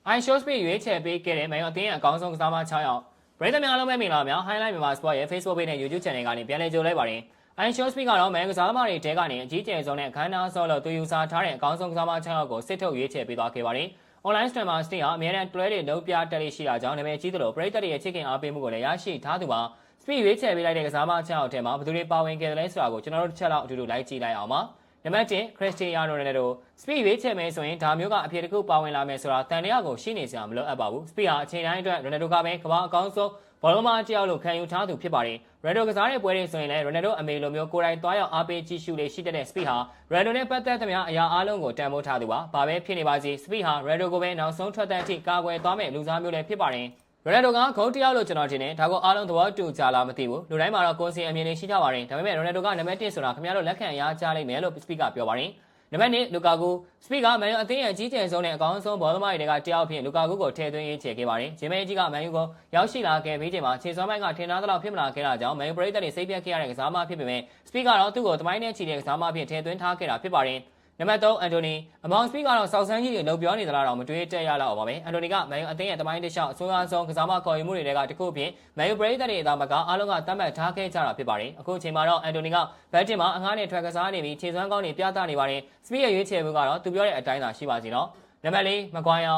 I show speed ရွေးချယ်ပေးခဲ့တဲ့မယ်အသင်းရဲ့အကောင်းဆုံးကစားမ6ယောက်ပရိသတ်များအားလုံးပဲမင်္ဂလာပါများ Highlight မြန်မာ Sport ရဲ့ Facebook Page နဲ့ YouTube Channel ကနေပြန်လည်ကြိုလိုက်ပါတယ်။ I show speed ကတော့မယ်ကစားသမားတွေတဲကနေအကြီးကျယ်ဆုံးနဲ့အခမ်းအနားဆော့လို့သူယူဆထားတဲ့အကောင်းဆုံးကစားမ6ယောက်ကိုစစ်ထုတ်ရွေးချယ်ပေးသွားခဲ့ပါတယ်။ Online streamer Steam ဟာအများနဲ့တွဲတွေလုံးပြတက်လိရှိတာကြောင့်နာမည်ကြီးသလိုပရိသတ်တွေရဲ့ချစ်ခင်အားပေးမှုကိုလည်းရရှိထားသူပါ။ Speed ရွေးချယ်ပေးလိုက်တဲ့ကစားမ6ယောက်ထဲမှာဘယ်သူတွေပါဝင်ခဲ့တယ်လဲဆိုတာကိုကျွန်တော်တို့တစ်ချက်လောက်အတူတူလိုက်ကြည့်လိုက်အောင်ပါ။နံပါတ်1 Cristiano Ronaldo Speed ရွေးချယ်မယ်ဆိုရင်ဒါမျိုးကအဖြစ်တစ်ခုပါဝင်လာမယ်ဆိုတာတန်တရားကိုရှိနေစရာမလိုအပ်ပါဘူး။ Speed ဟာအချိန်တိုင်းအတွက် Ronaldo ကပဲကမ္ဘာအကောင်းဆုံးဘောလုံးမတစ်ယောက်လို့ခံယူထားသူဖြစ်ပါတယ်။ Ronaldo ကစားတဲ့ပွဲတွေဆိုရင်လည်း Ronaldo အမေလိုမျိုးကိုယ်တိုင်သွားရောက်အားပေးကြည့်ရှုလေရှိတဲ့ Speed ဟာ Ronaldo နဲ့ပတ်သက်သမျှအရာအလုံးကိုတန်ဖိုးထားသူပါ။ဘာပဲဖြစ်နေပါစေ Speed ဟာ Ronaldo ကိုပဲနောက်ဆုံးထွက်တဲ့အထိကာကွယ်သွားမယ့်လူစားမျိုးလည်းဖြစ်ပါတယ်။ Ronaldo ကဂုတ်တယောက်လို့ကျွန်တော်ထင်တယ်ဒါကိုအားလုံးသဘောတူကြလားမသိဘူးလူတိုင်းမှာတော့ကိုယ်စီအမြင်တွေရှိကြပါတယ်ဒါပေမဲ့ Ronaldo ကနံပါတ်1ဆိုတာခင်ဗျားတို့လက်ခံရကြလိမ့်မယ်လို့ Speed ကပြောပါတယ်နံပါတ်2 Lukaku Speed ကမန်ယူအသင်းရဲ့အကြီးကျယ်ဆုံးနဲ့အကောင်းဆုံးဘောလုံးမတွေကတယောက်ဖြစ် Lukaku ကိုထည့်သွင်းရေးချယ်ခဲ့ပါတယ်ဂျင်မဲကြီးကမန်ယူကိုရောက်ရှိလာခဲ့ပြီးချိန်မှာခြေစွမ်းပိုင်းကထင်သားသလောက်ဖြစ်မလာခဲ့တာကြောင့်မန်ယူပရိသတ်တွေစိတ်ပြတ်ခဲ့ရတဲ့ကစားမဖြစ်ပေမဲ့ Speed ကတော့သူ့ကိုတမိုင်းနဲ့ချီတဲ့ကစားမဖြစ်ထည့်သွင်းထားခဲ့တာဖြစ်ပါတယ်နံပါတ်3 Anthony အမောင် Speed ကတော့စောက်ဆန်းကြီးတွေလုံပြောနေသလားတော့မတွေးတက်ရလောက်ပါပဲအန်တိုနီကမန်ယူအသင်းရဲ့တမိုင်းတစ်လျှောက်အဆိုးအဆုံးကစားမခေါ်ယူမှုတွေကတခုအဖြစ်မန်ယူပရိသတ်တွေအသာမကအားလုံးကသတ်မှတ်ထားခဲ့ကြတာဖြစ်ပါတယ်အခုချိန်မှာတော့အန်တိုနီကဘက်တင်မှာအငှားနဲ့ထွက်ကစားနေပြီးခြေစွမ်းကောင်းတွေပြသနေပါတယ် Speed ရဲ့ရွေးချယ်မှုကတော့သူပြောတဲ့အတိုင်းသာရှိပါစီနော်နံပါတ်4မကွိုင်းယာ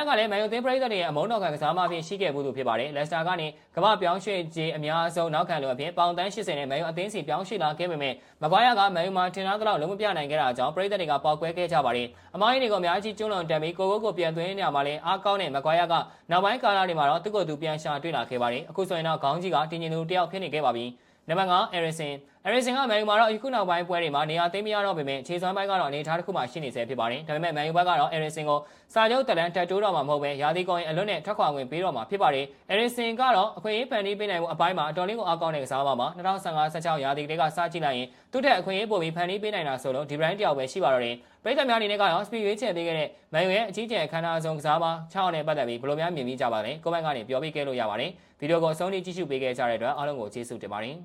ကလည်းမန်ယူသင်းပရိသတ်တွေရဲ့အမုန်းတော်ခံကစားမအဖြစ်ရှိခဲ့မှုသူဖြစ်ပါတယ်လက်စတာကနေကမ္ဘာပြောင်းရွှေ့ခြင်းအများဆုံးနောက်ခံလူအဖြစ်ပေါင်တန်း80နဲ့မန်ယူအသင်းစီပြောင်းရွှေ့လာခဲ့ပေမဲ့မကွိုင်းယာကမန်ယူမှာထင်သားသလောက်လုံးမပြနိုင်ခဲ့တာကြောင့်ပရိသတ်တွေကပေါက်ကွဲခဲ့ကြပါတယ်အမိုင်းတွေကိုအများကြီးကျွလွန်တက်ပြီးကိုပြန်သွင်းနေရမှာလဲအားကောင်းတဲ့မကွိုင်းယာကနောက်ပိုင်းကာလတွေမှာတော့သူ့ကိုယ်သူပြန်ရှာတွေ့လာခဲ့ပါတယ်အခုဆိုရင်တော့ခေါင်းကြီးကတင်းကျင်သူတယောက်ဖြစ်နေခဲ့ပါပြီနံပါတ်5 Eriksen ကမန်ယူမှာတော့အခုနောက်ပိုင်းပွဲတွေမှာနေရာသိမ်းမရတော့ပေမဲ့ခြေစွမ်းပိုင်းကတော့အနေထားတစ်ခုမှရှိနေဆဲဖြစ်ပါတယ်ဒါပေမဲ့မန်ယူဘက်ကတော့ Eriksen ကိုစာချုပ်တက်လန်တက်တိုးတော့မှာမဟုတ်ပဲရာသီကုန်ရင်အလွတ်နဲ့ထွက်ခွာဝင်ပေးတော့မှာဖြစ်ပါတယ် Eriksen ကတော့အခွင့်အရေးဖန်တီးပေးနိုင်မှုအပိုင်းမှာအတော်လေးကိုအားကောင်းတဲ့ကစားသမားပါ2015-16ရာသီကလေးကစကြည့်လိုက်ရင်သူ့ထက်အခွင့်အရေးပိုပြီးဖန်တီးပေးနိုင်တာဆိုလို့ဒီ brand တယောက်ပဲရှိပါတော့တယ်ပရိသတ်များအနေနဲ့ကတော့ Speed ရွေးချယ်ပေးခဲ့တဲ့မန်ယူရဲ့အကြီးကျယ်အခမ်းအနားဆုံးကစားမ6နဲ့ပတ်သက်ပြီးဘယ်လိုများမြင်မိကြပါလဲကွန်မန့်ကနေပြောပြခဲ့လို့ရပါတယ်ဗီဒီယိုကိုအဆုံးထိကြည့်ရှုပေးခဲ့ကြတဲ့အတွက်အားလုံးကိုကျေးဇူးတင်ပါတယ်